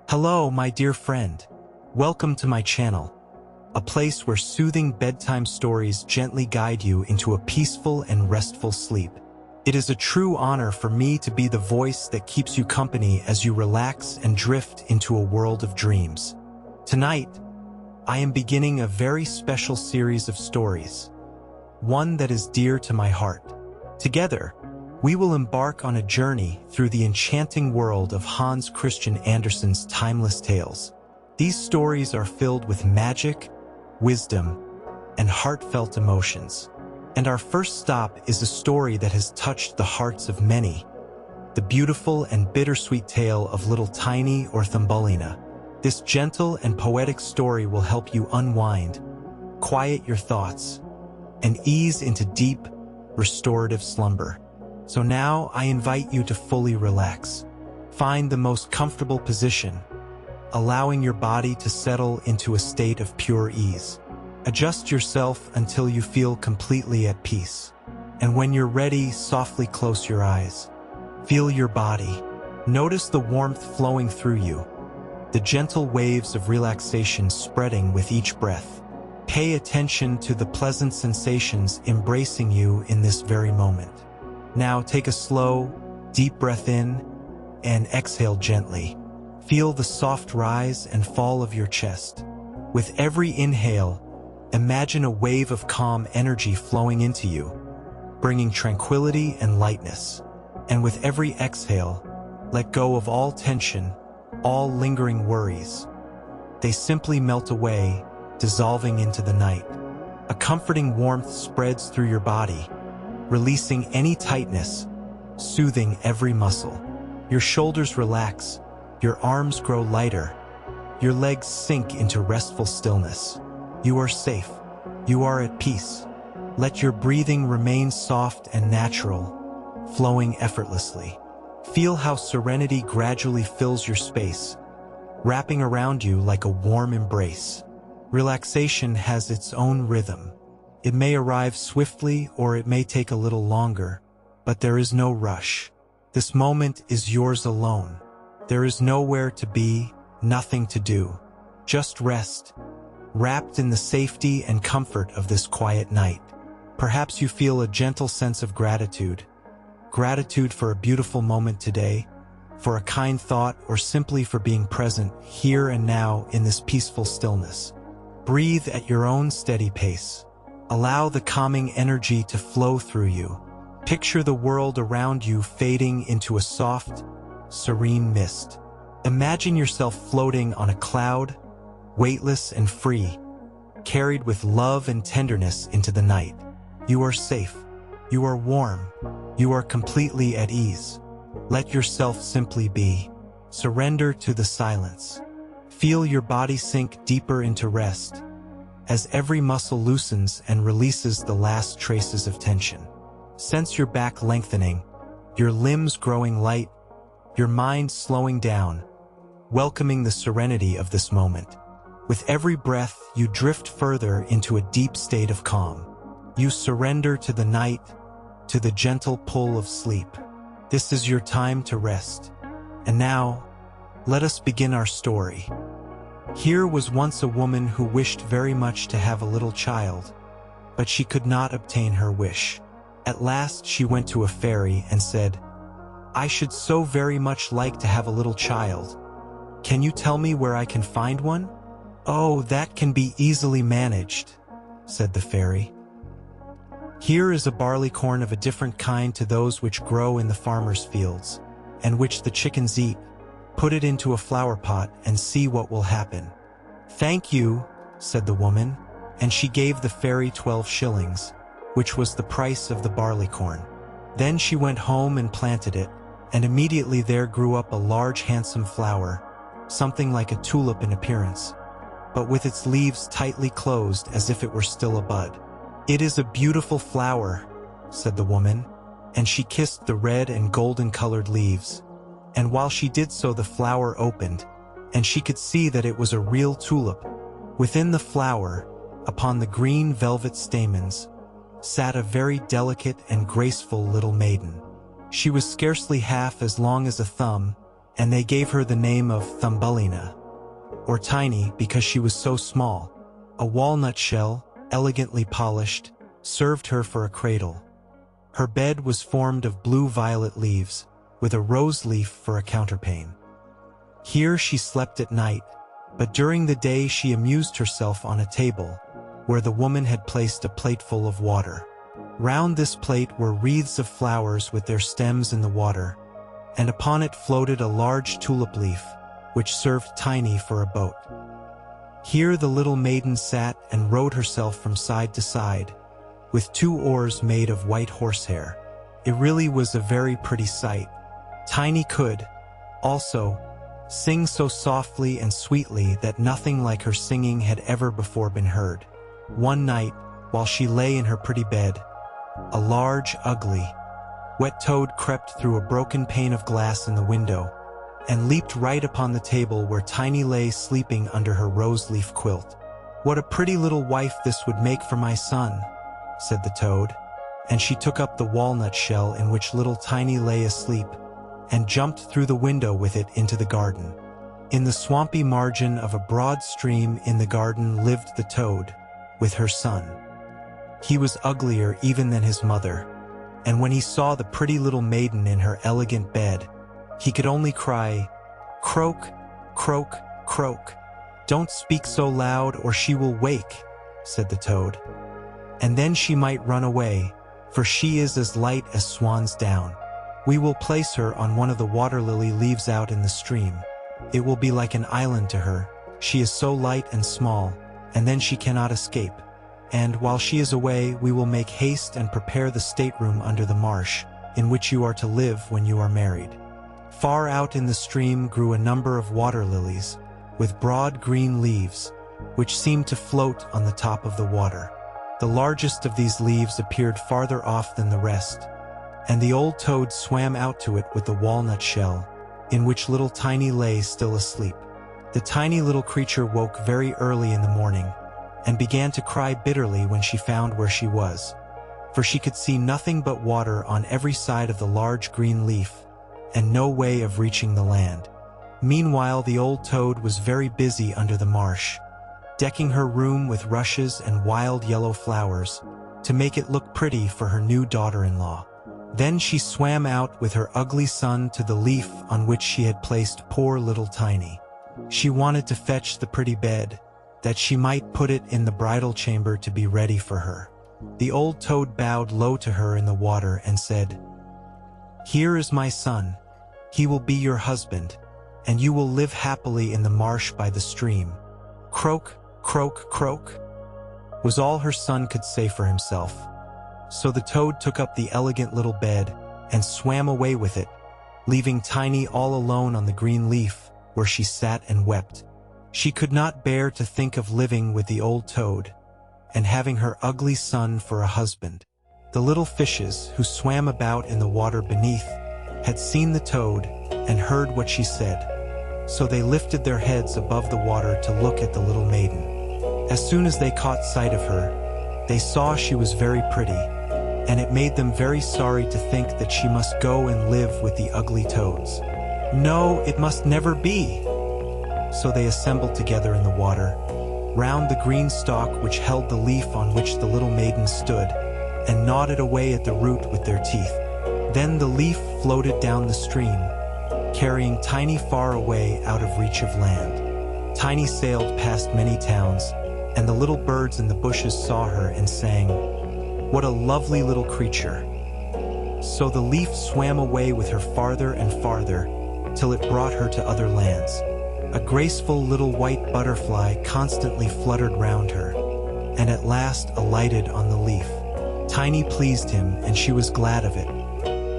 Hello, my dear friend. Welcome to my channel, a place where soothing bedtime stories gently guide you into a peaceful and restful sleep. It is a true honor for me to be the voice that keeps you company as you relax and drift into a world of dreams. Tonight, I am beginning a very special series of stories, one that is dear to my heart. Together, we will embark on a journey through the enchanting world of Hans Christian Andersen's timeless tales. These stories are filled with magic, wisdom, and heartfelt emotions. And our first stop is a story that has touched the hearts of many, the beautiful and bittersweet tale of little Tiny or Thumbelina. This gentle and poetic story will help you unwind, quiet your thoughts, and ease into deep, restorative slumber. So now I invite you to fully relax. Find the most comfortable position, allowing your body to settle into a state of pure ease. Adjust yourself until you feel completely at peace. And when you're ready, softly close your eyes. Feel your body. Notice the warmth flowing through you, the gentle waves of relaxation spreading with each breath. Pay attention to the pleasant sensations embracing you in this very moment. Now take a slow, deep breath in and exhale gently. Feel the soft rise and fall of your chest. With every inhale, imagine a wave of calm energy flowing into you, bringing tranquility and lightness. And with every exhale, let go of all tension, all lingering worries. They simply melt away, dissolving into the night. A comforting warmth spreads through your body, releasing any tightness, soothing every muscle. Your shoulders relax, your arms grow lighter, your legs sink into restful stillness. You are safe. You are at peace. Let your breathing remain soft and natural, flowing effortlessly. Feel how serenity gradually fills your space, wrapping around you like a warm embrace. Relaxation has its own rhythm. It may arrive swiftly or it may take a little longer, but there is no rush. This moment is yours alone. There is nowhere to be, nothing to do. Just rest, wrapped in the safety and comfort of this quiet night. Perhaps you feel a gentle sense of gratitude. Gratitude for a beautiful moment today, for a kind thought, or simply for being present here and now in this peaceful stillness. Breathe at your own steady pace. Allow the calming energy to flow through you. Picture the world around you fading into a soft, serene mist. Imagine yourself floating on a cloud, weightless and free, carried with love and tenderness into the night. You are safe. You are warm. You are completely at ease. Let yourself simply be. Surrender to the silence. Feel your body sink deeper into rest, as every muscle loosens and releases the last traces of tension. Sense your back lengthening, your limbs growing light, your mind slowing down, welcoming the serenity of this moment. With every breath, you drift further into a deep state of calm. You surrender to the night, to the gentle pull of sleep. This is your time to rest. And now, let us begin our story. Here was once a woman who wished very much to have a little child, but she could not obtain her wish. At last she went to a fairy and said, "I should so very much like to have a little child. Can you tell me where I can find one?" "Oh, that can be easily managed," said the fairy. "Here is a barley corn of a different kind to those which grow in the farmer's fields, and which the chickens eat. Put it into a flower pot and see what will happen." "Thank you," said the woman, and she gave the fairy 12 shillings, which was the price of the barley corn. Then she went home and planted it, and immediately there grew up a large handsome flower, something like a tulip in appearance, but with its leaves tightly closed as if it were still a bud. "It is a beautiful flower," said the woman, and she kissed the red and golden-colored leaves. And while she did so, the flower opened, and she could see that it was a real tulip. Within the flower, upon the green velvet stamens, sat a very delicate and graceful little maiden. She was scarcely half as long as a thumb, and they gave her the name of Thumbelina, or Tiny, because she was so small. A walnut shell, elegantly polished, served her for a cradle. Her bed was formed of blue-violet leaves, with a rose leaf for a counterpane. Here she slept at night, but during the day she amused herself on a table, where the woman had placed a plateful of water. Round this plate were wreaths of flowers with their stems in the water, and upon it floated a large tulip leaf, which served Tiny for a boat. Here the little maiden sat and rowed herself from side to side, with 2 oars made of white horsehair. It really was a very pretty sight. Tiny could, also, sing so softly and sweetly that nothing like her singing had ever before been heard. One night, while she lay in her pretty bed, a large, ugly, wet toad crept through a broken pane of glass in the window and leaped right upon the table where Tiny lay sleeping under her rose-leaf quilt. "What a pretty little wife this would make for my son," said the toad, and she took up the walnut shell in which little Tiny lay asleep and jumped through the window with it into the garden. In the swampy margin of a broad stream in the garden lived the toad, with her son. He was uglier even than his mother, and when he saw the pretty little maiden in her elegant bed, he could only cry, "Croak, croak, croak. Don't speak so loud or she will wake," said the toad. "And then she might run away, for she is as light as swan's down. We will place her on one of the water lily leaves out in the stream. It will be like an island to her, she is so light and small, and then she cannot escape. And while she is away, we will make haste and prepare the stateroom under the marsh, in which you are to live when you are married." Far out in the stream grew a number of water lilies, with broad green leaves, which seemed to float on the top of the water. The largest of these leaves appeared farther off than the rest, and the old toad swam out to it with the walnut shell, in which little Tiny lay still asleep. The tiny little creature woke very early in the morning, and began to cry bitterly when she found where she was, for she could see nothing but water on every side of the large green leaf, and no way of reaching the land. Meanwhile the old toad was very busy under the marsh, decking her room with rushes and wild yellow flowers, to make it look pretty for her new daughter-in-law. Then she swam out with her ugly son to the leaf on which she had placed poor little Tiny. She wanted to fetch the pretty bed, that she might put it in the bridal chamber to be ready for her. The old toad bowed low to her in the water and said, "Here is my son. He will be your husband, and you will live happily in the marsh by the stream." "Croak, croak, croak," was all her son could say for himself. So the toad took up the elegant little bed and swam away with it, leaving Tiny all alone on the green leaf, where she sat and wept. She could not bear to think of living with the old toad, and having her ugly son for a husband. The little fishes, who swam about in the water beneath, had seen the toad and heard what she said, so they lifted their heads above the water to look at the little maiden. As soon as they caught sight of her, they saw she was very pretty, and it made them very sorry to think that she must go and live with the ugly toads. No, it must never be! So they assembled together in the water, round the green stalk which held the leaf on which the little maiden stood, and gnawed it away at the root with their teeth. Then the leaf floated down the stream, carrying Tiny far away out of reach of land. Tiny sailed past many towns, and the little birds in the bushes saw her and sang, "What a lovely little creature." So the leaf swam away with her farther and farther, till it brought her to other lands. A graceful little white butterfly constantly fluttered round her, and at last alighted on the leaf. Tiny pleased him, and she was glad of it,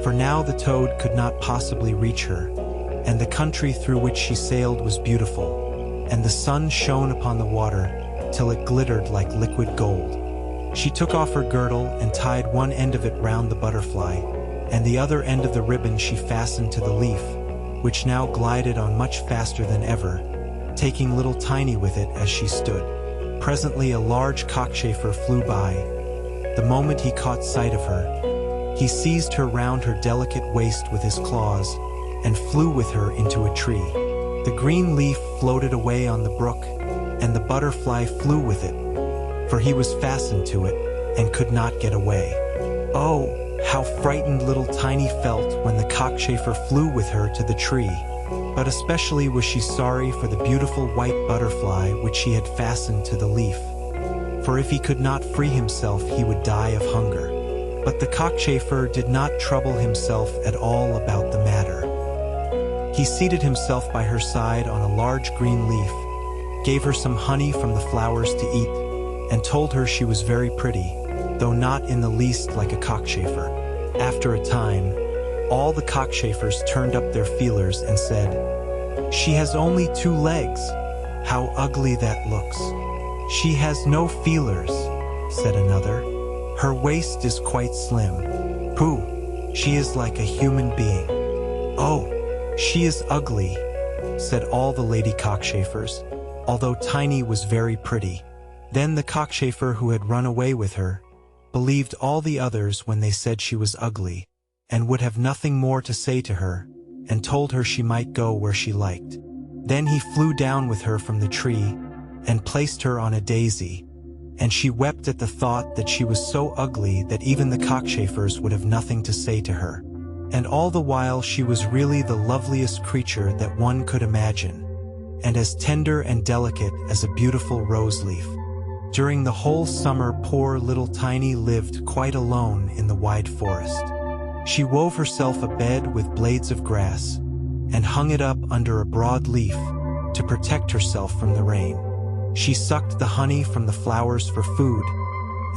for now the toad could not possibly reach her, and the country through which she sailed was beautiful, and the sun shone upon the water till it glittered like liquid gold. She took off her girdle and tied one end of it round the butterfly, and the other end of the ribbon she fastened to the leaf, which now glided on much faster than ever, taking little Tiny with it as she stood. Presently a large cockchafer flew by. The moment he caught sight of her, he seized her round her delicate waist with his claws, and flew with her into a tree. The green leaf floated away on the brook, and the butterfly flew with it, for he was fastened to it and could not get away. Oh, how frightened little Tiny felt when the cockchafer flew with her to the tree. But especially was she sorry for the beautiful white butterfly which she had fastened to the leaf. For if he could not free himself, he would die of hunger. But the cockchafer did not trouble himself at all about the matter. He seated himself by her side on a large green leaf, gave her some honey from the flowers to eat, and told her she was very pretty, though not in the least like a cockchafer. After a time, all the cockchafers turned up their feelers and said, "She has only 2 legs. How ugly that looks." "She has no feelers," said another. "Her waist is quite slim. Pooh, she is like a human being." "Oh, she is ugly," said all the lady cockchafers, although Tiny was very pretty. Then the cockchafer who had run away with her believed all the others when they said she was ugly, and would have nothing more to say to her, and told her she might go where she liked. Then he flew down with her from the tree, and placed her on a daisy, and she wept at the thought that she was so ugly that even the cockchafers would have nothing to say to her. And all the while she was really the loveliest creature that one could imagine, and as tender and delicate as a beautiful rose leaf. During the whole summer poor little Tiny lived quite alone in the wide forest. She wove herself a bed with blades of grass, and hung it up under a broad leaf to protect herself from the rain. She sucked the honey from the flowers for food,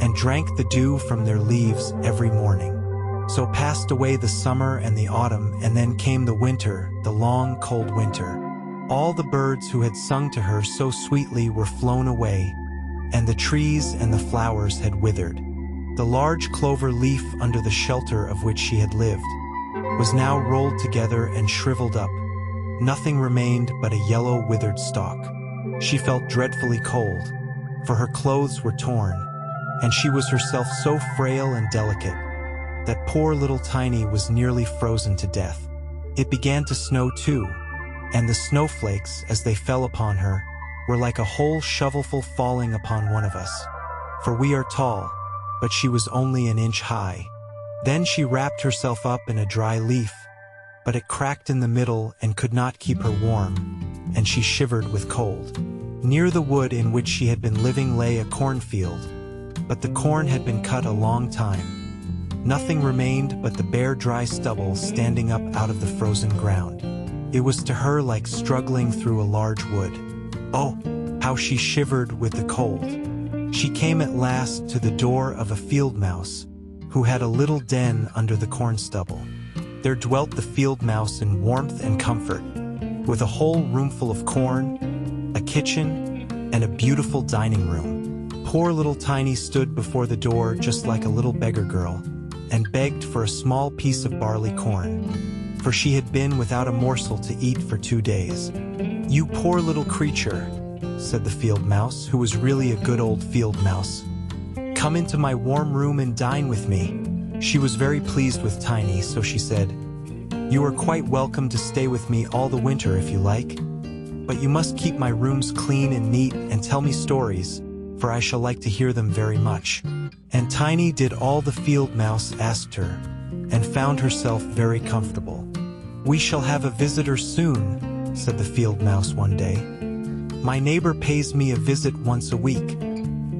and drank the dew from their leaves every morning. So passed away the summer and the autumn, and then came the winter, the long, cold winter. All the birds who had sung to her so sweetly were flown away, and the trees and the flowers had withered. The large clover leaf under the shelter of which she had lived was now rolled together and shriveled up. Nothing remained but a yellow withered stalk. She felt dreadfully cold, for her clothes were torn, and she was herself so frail and delicate that poor little Tiny was nearly frozen to death. It began to snow too, and the snowflakes, as they fell upon her, were like a whole shovelful falling upon one of us. For we are tall, but she was only an inch high. Then she wrapped herself up in a dry leaf, but it cracked in the middle and could not keep her warm, and she shivered with cold. Near the wood in which she had been living lay a cornfield, but the corn had been cut a long time. Nothing remained but the bare dry stubble standing up out of the frozen ground. It was to her like struggling through a large wood. Oh, how she shivered with the cold! She came at last to the door of a field mouse, who had a little den under the corn stubble. There dwelt the field mouse in warmth and comfort, with a whole roomful of corn, a kitchen, and a beautiful dining room. Poor little Tiny stood before the door just like a little beggar girl, and begged for a small piece of barley corn, for she had been without a morsel to eat for 2 days. "You poor little creature," said the field mouse, who was really a good old field mouse. "Come into my warm room and dine with me." She was very pleased with Tiny, so she said, "You are quite welcome to stay with me all the winter if you like, but you must keep my rooms clean and neat and tell me stories, for I shall like to hear them very much." And Tiny did all the field mouse asked her, and found herself very comfortable. "We shall have a visitor soon," said the field mouse one day. "My neighbor pays me a visit once a week.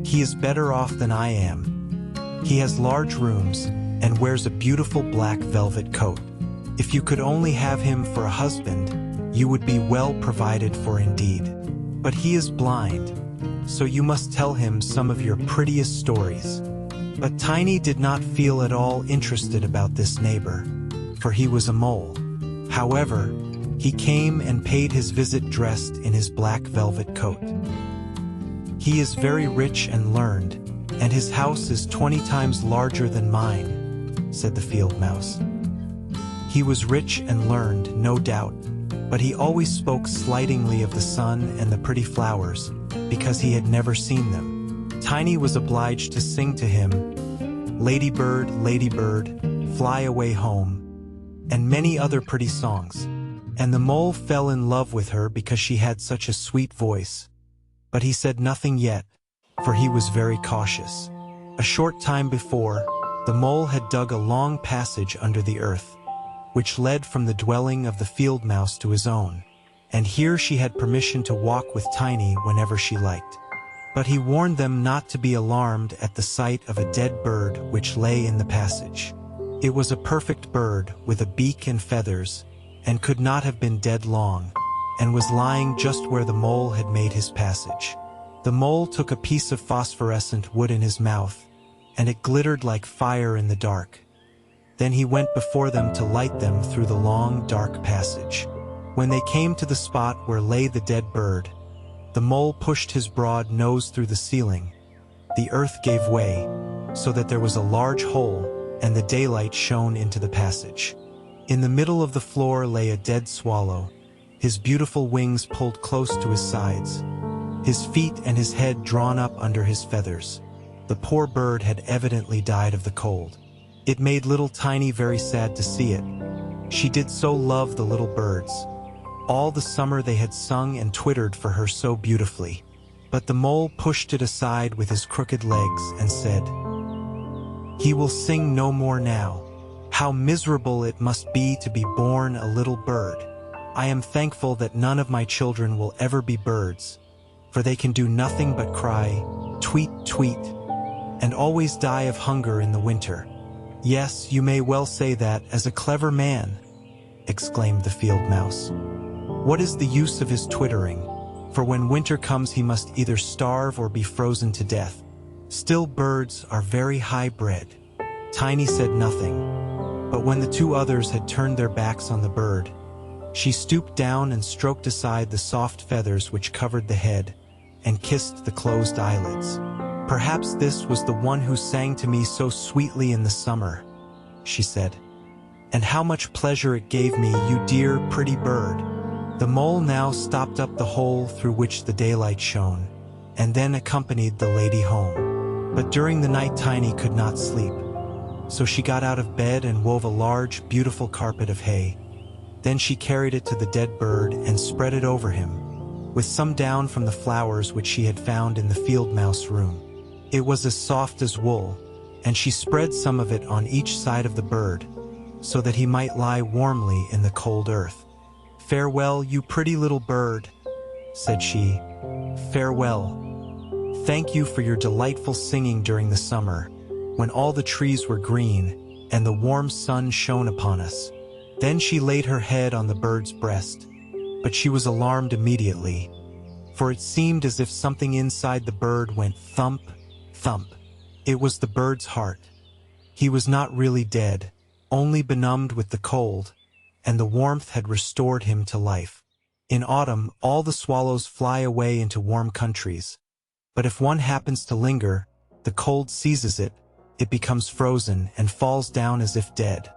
He is better off than I am. He has large rooms, and wears a beautiful black velvet coat. If you could only have him for a husband, you would be well provided for indeed. But he is blind, so you must tell him some of your prettiest stories." But Tiny did not feel at all interested about this neighbor, for he was a mole. However, he came and paid his visit dressed in his black velvet coat. "He is very rich and learned, and his house is 20 times larger than mine," said the field mouse. He was rich and learned, no doubt, but he always spoke slightingly of the sun and the pretty flowers, because he had never seen them. Tiny was obliged to sing to him, ladybird, fly away home. and many other pretty songs. And the mole fell in love with her because she had such a sweet voice. But he said nothing yet, for he was very cautious. A short time before, the mole had dug a long passage under the earth, which led from the dwelling of the field mouse to his own, and here she had permission to walk with Tiny whenever she liked. But he warned them not to be alarmed at the sight of a dead bird which lay in the passage. It was a perfect bird with a beak and feathers, and could not have been dead long, and was lying just where the mole had made his passage. The mole took a piece of phosphorescent wood in his mouth, and it glittered like fire in the dark. Then he went before them to light them through the long, dark passage. When they came to the spot where lay the dead bird, the mole pushed his broad nose through the ceiling. The earth gave way, so that there was a large hole, and the daylight shone into the passage. In the middle of the floor lay a dead swallow, his beautiful wings pulled close to his sides, his feet and his head drawn up under his feathers. The poor bird had evidently died of the cold. It made little Tiny very sad to see it. She did so love the little birds. All the summer they had sung and twittered for her so beautifully. But the mole pushed it aside with his crooked legs and said, "He will sing no more now. How miserable it must be to be born a little bird. I am thankful that none of my children will ever be birds, for they can do nothing but cry, tweet, tweet, and always die of hunger in the winter." "Yes, you may well say that as a clever man," exclaimed the field mouse. "What is the use of his twittering? For when winter comes he must either starve or be frozen to death. Still, birds are very high-bred." Tiny said nothing, but when the two others had turned their backs on the bird, she stooped down and stroked aside the soft feathers which covered the head, and kissed the closed eyelids. "Perhaps this was the one who sang to me so sweetly in the summer," she said. "And how much pleasure it gave me, you dear, pretty bird." The mole now stopped up the hole through which the daylight shone, and then accompanied the lady home. But during the night Tiny could not sleep, so she got out of bed and wove a large, beautiful carpet of hay. Then she carried it to the dead bird and spread it over him, with some down from the flowers which she had found in the field mouse room. It was as soft as wool, and she spread some of it on each side of the bird, so that he might lie warmly in the cold earth. "Farewell, you pretty little bird," said she. "Farewell. Thank you for your delightful singing during the summer, when all the trees were green, and the warm sun shone upon us." Then she laid her head on the bird's breast, but she was alarmed immediately, for it seemed as if something inside the bird went thump, thump. It was the bird's heart. He was not really dead, only benumbed with the cold, and the warmth had restored him to life. In autumn, all the swallows fly away into warm countries, but if one happens to linger, the cold seizes it, it becomes frozen and falls down as if dead.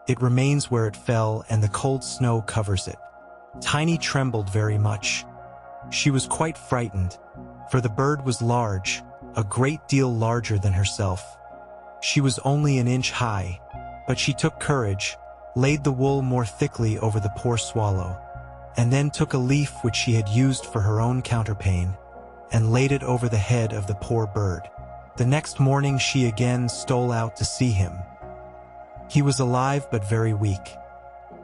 It remains where it fell, and the cold snow covers it. Tiny trembled very much. She was quite frightened, for the bird was large, a great deal larger than herself. She was only an inch high, but she took courage, laid the wool more thickly over the poor swallow, and then took a leaf which she had used for her own counterpane, and laid it over the head of the poor bird. The next morning she again stole out to see him. He was alive but very weak.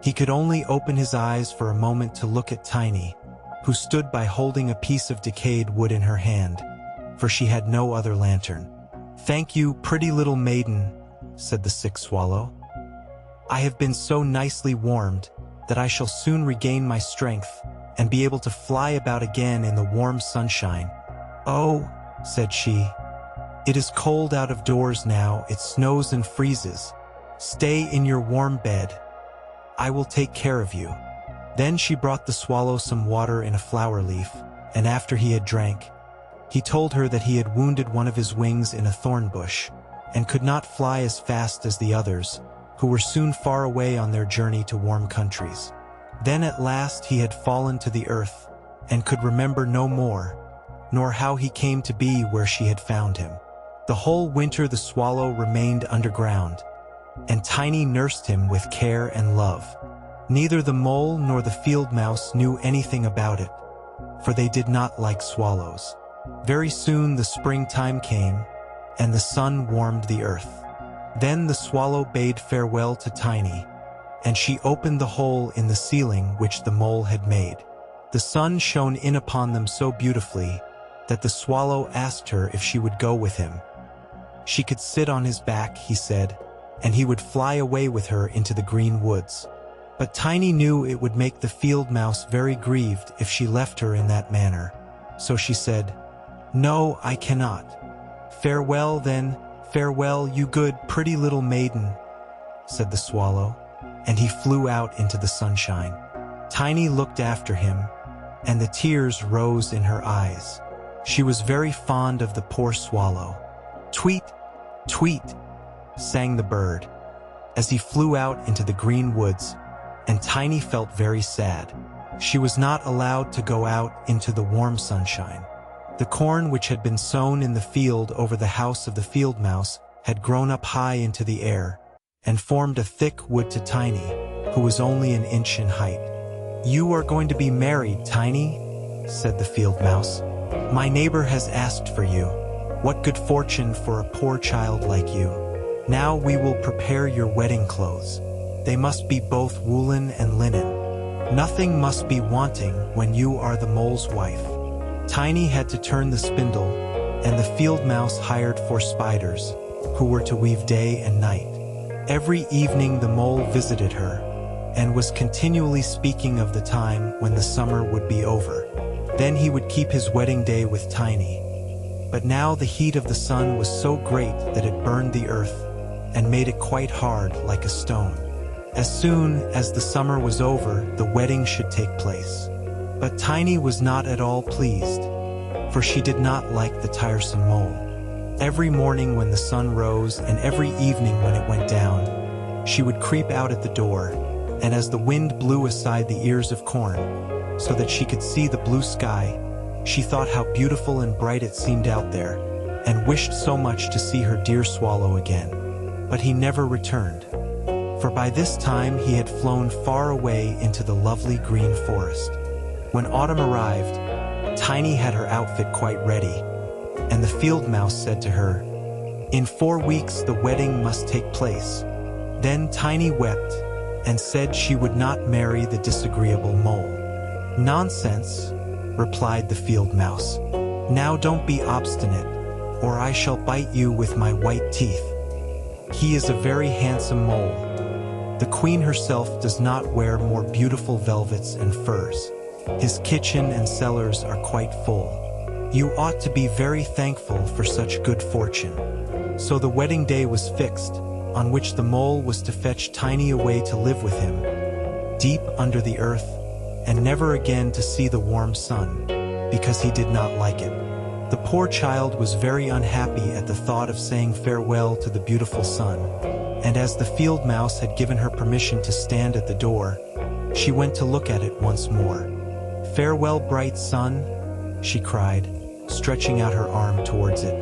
He could only open his eyes for a moment to look at Tiny, who stood by holding a piece of decayed wood in her hand, for she had no other lantern. "Thank you, pretty little maiden," said the sick swallow. "I have been so nicely warmed that I shall soon regain my strength and be able to fly about again in the warm sunshine." "Oh," said she, "it is cold out of doors now, it snows and freezes. Stay in your warm bed. I will take care of you." Then she brought the swallow some water in a flower leaf, and after he had drank, he told her that he had wounded one of his wings in a thorn bush, and could not fly as fast as the others, who were soon far away on their journey to warm countries. Then at last he had fallen to the earth, and could remember no more, nor how he came to be where she had found him. The whole winter the swallow remained underground, and Tiny nursed him with care and love. Neither the mole nor the field mouse knew anything about it, for they did not like swallows. Very soon the springtime came, and the sun warmed the earth. Then the swallow bade farewell to Tiny, and she opened the hole in the ceiling which the mole had made. The sun shone in upon them so beautifully that the swallow asked her if she would go with him. She could sit on his back, he said, and he would fly away with her into the green woods. But Tiny knew it would make the field mouse very grieved if she left her in that manner. So she said, "No, I cannot." "Farewell, then, farewell, you good, pretty little maiden," said the swallow, and he flew out into the sunshine. Tiny looked after him, and the tears rose in her eyes. She was very fond of the poor swallow. "Tweet, tweet," sang the bird, as he flew out into the green woods, and Tiny felt very sad. She was not allowed to go out into the warm sunshine. The corn which had been sown in the field over the house of the field mouse had grown up high into the air, and formed a thick wood to Tiny, who was only an inch in height. "You are going to be married, Tiny," said the field mouse. "My neighbor has asked for you. What good fortune for a poor child like you. Now we will prepare your wedding clothes. They must be both woolen and linen. Nothing must be wanting when you are the mole's wife." Tiny had to turn the spindle, and the field mouse hired 4 spiders, who were to weave day and night. Every evening the mole visited her, and was continually speaking of the time when the summer would be over. Then he would keep his wedding day with Tiny. But now the heat of the sun was so great that it burned the earth, and made it quite hard like a stone. As soon as the summer was over, the wedding should take place. But Tiny was not at all pleased, for she did not like the tiresome mole. Every morning when the sun rose, and every evening when it went down, she would creep out at the door, and as the wind blew aside the ears of corn, so that she could see the blue sky, she thought how beautiful and bright it seemed out there, and wished so much to see her dear swallow again. But he never returned, for by this time he had flown far away into the lovely green forest. When autumn arrived, Tiny had her outfit quite ready, and the field mouse said to her, "In 4 weeks the wedding must take place." Then Tiny wept, and said she would not marry the disagreeable mole. "Nonsense," replied the field mouse. "Now don't be obstinate, or I shall bite you with my white teeth. He is a very handsome mole. The queen herself does not wear more beautiful velvets and furs. His kitchen and cellars are quite full. You ought to be very thankful for such good fortune." So the wedding day was fixed, on which the mole was to fetch Tiny away to live with him, deep under the earth, and never again to see the warm sun, because he did not like it. The poor child was very unhappy at the thought of saying farewell to the beautiful sun, and as the field mouse had given her permission to stand at the door, she went to look at it once more. "Farewell, bright sun," she cried, stretching out her arm towards it.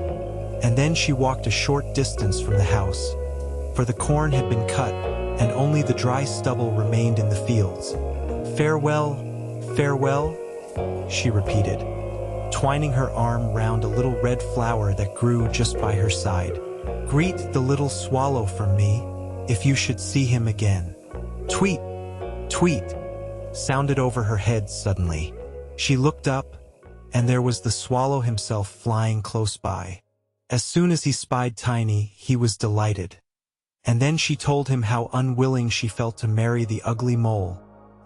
And then she walked a short distance from the house, for the corn had been cut, and only the dry stubble remained in the fields. "Farewell, farewell," she repeated, twining her arm round a little red flower that grew just by her side. "Greet the little swallow from me, if you should see him again." Tweet, tweet, sounded over her head suddenly. She looked up, and there was the swallow himself flying close by. As soon as he spied Tiny, he was delighted. And then she told him how unwilling she felt to marry the ugly mole,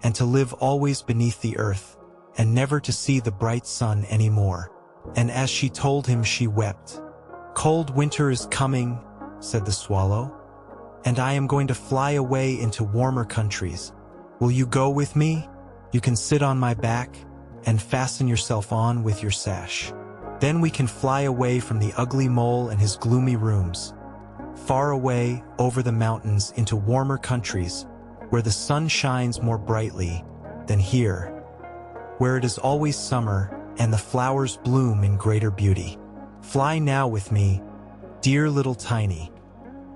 and to live always beneath the earth, and never to see the bright sun any more. And as she told him, she wept. "Cold winter is coming," said the swallow, "and I am going to fly away into warmer countries. Will you go with me? You can sit on my back, and fasten yourself on with your sash. Then we can fly away from the ugly mole and his gloomy rooms, far away over the mountains into warmer countries, where the sun shines more brightly than here, where it is always summer and the flowers bloom in greater beauty. Fly now with me, dear little Tiny."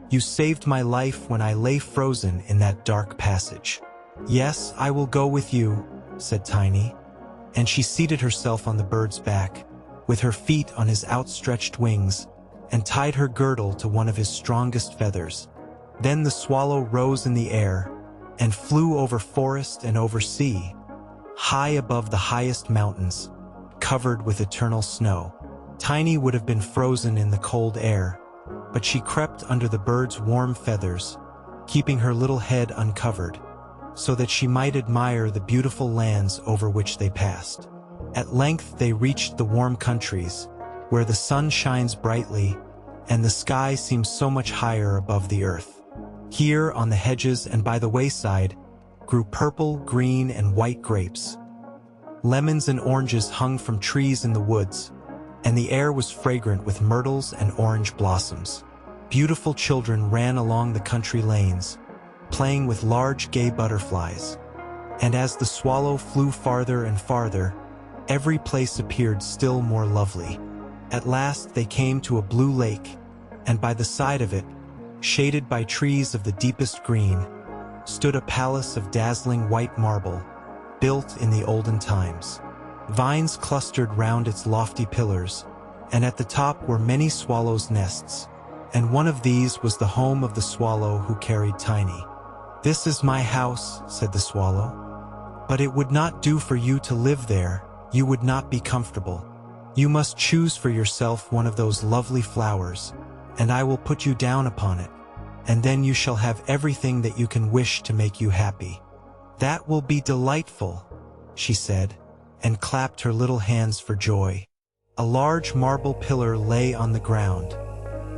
You saved my life when I lay frozen in that dark passage." "Yes, I will go with you," said Tiny, and she seated herself on the bird's back, with her feet on his outstretched wings, and tied her girdle to one of his strongest feathers. Then the swallow rose in the air, and flew over forest and over sea, high above the highest mountains, covered with eternal snow. Tiny would have been frozen in the cold air, but she crept under the bird's warm feathers, keeping her little head uncovered, so that she might admire the beautiful lands over which they passed. At length they reached the warm countries, where the sun shines brightly, and the sky seems so much higher above the earth. Here, on the hedges and by the wayside, grew purple, green, and white grapes. Lemons and oranges hung from trees in the woods, and the air was fragrant with myrtles and orange blossoms. Beautiful children ran along the country lanes, playing with large gay butterflies. And as the swallow flew farther and farther, every place appeared still more lovely. At last they came to a blue lake, and by the side of it, shaded by trees of the deepest green, stood a palace of dazzling white marble, built in the olden times. Vines clustered round its lofty pillars, and at the top were many swallows' nests, and one of these was the home of the swallow who carried Tiny. "This is my house," said the swallow, "but it would not do for you to live there. You would not be comfortable. You must choose for yourself one of those lovely flowers, and I will put you down upon it, and then you shall have everything that you can wish to make you happy." "That will be delightful," she said, and clapped her little hands for joy. A large marble pillar lay on the ground,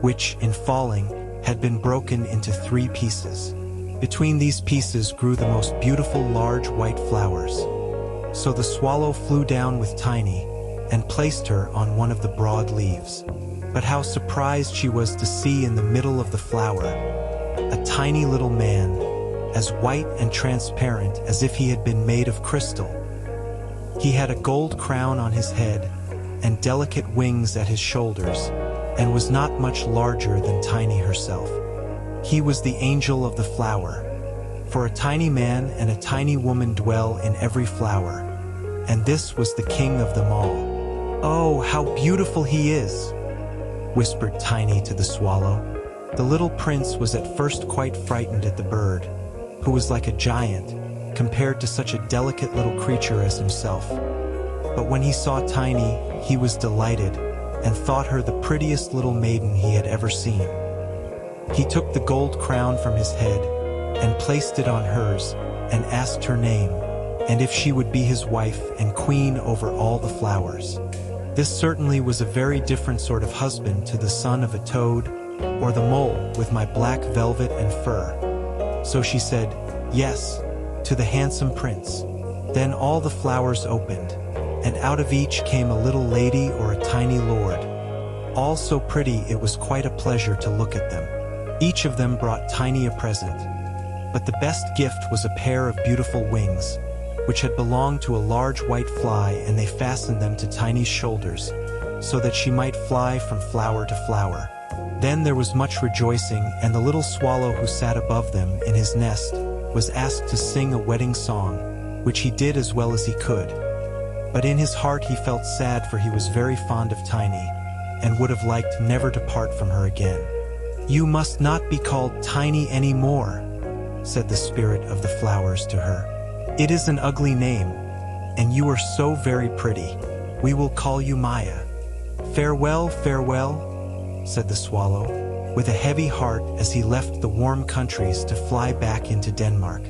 which, in falling, had been broken into 3 pieces. Between these pieces grew the most beautiful large white flowers. So the swallow flew down with Tiny, and placed her on one of the broad leaves. But how surprised she was to see in the middle of the flower a tiny little man, as white and transparent as if he had been made of crystal. He had a gold crown on his head, and delicate wings at his shoulders, and was not much larger than Tiny herself. He was the angel of the flower, for a tiny man and a tiny woman dwell in every flower, and this was the king of them all. "Oh, how beautiful he is," whispered Tiny to the swallow. The little prince was at first quite frightened at the bird, who was like a giant, compared to such a delicate little creature as himself. But when he saw Tiny, he was delighted, and thought her the prettiest little maiden he had ever seen. He took the gold crown from his head, and placed it on hers, and asked her name, and if she would be his wife and queen over all the flowers. This certainly was a very different sort of husband to the son of a toad, or the mole with my black velvet and fur. So she said, "Yes," to the handsome prince. Then all the flowers opened, and out of each came a little lady or a tiny lord, all so pretty it was quite a pleasure to look at them. Each of them brought Tiny a present, but the best gift was a pair of beautiful wings, which had belonged to a large white fly, and they fastened them to Tiny's shoulders, so that she might fly from flower to flower. Then there was much rejoicing, and the little swallow who sat above them in his nest was asked to sing a wedding song, which he did as well as he could. But in his heart he felt sad, for he was very fond of Tiny, and would have liked never to part from her again. "You must not be called Tiny any more," said the spirit of the flowers to her. "It is an ugly name, and you are so very pretty. We will call you Maya." "Farewell, farewell," said the swallow, with a heavy heart, as he left the warm countries to fly back into Denmark.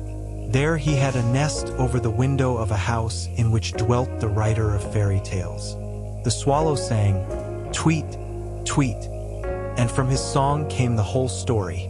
There he had a nest over the window of a house in which dwelt the writer of fairy tales. The swallow sang, "Tweet, tweet," and from his song came the whole story.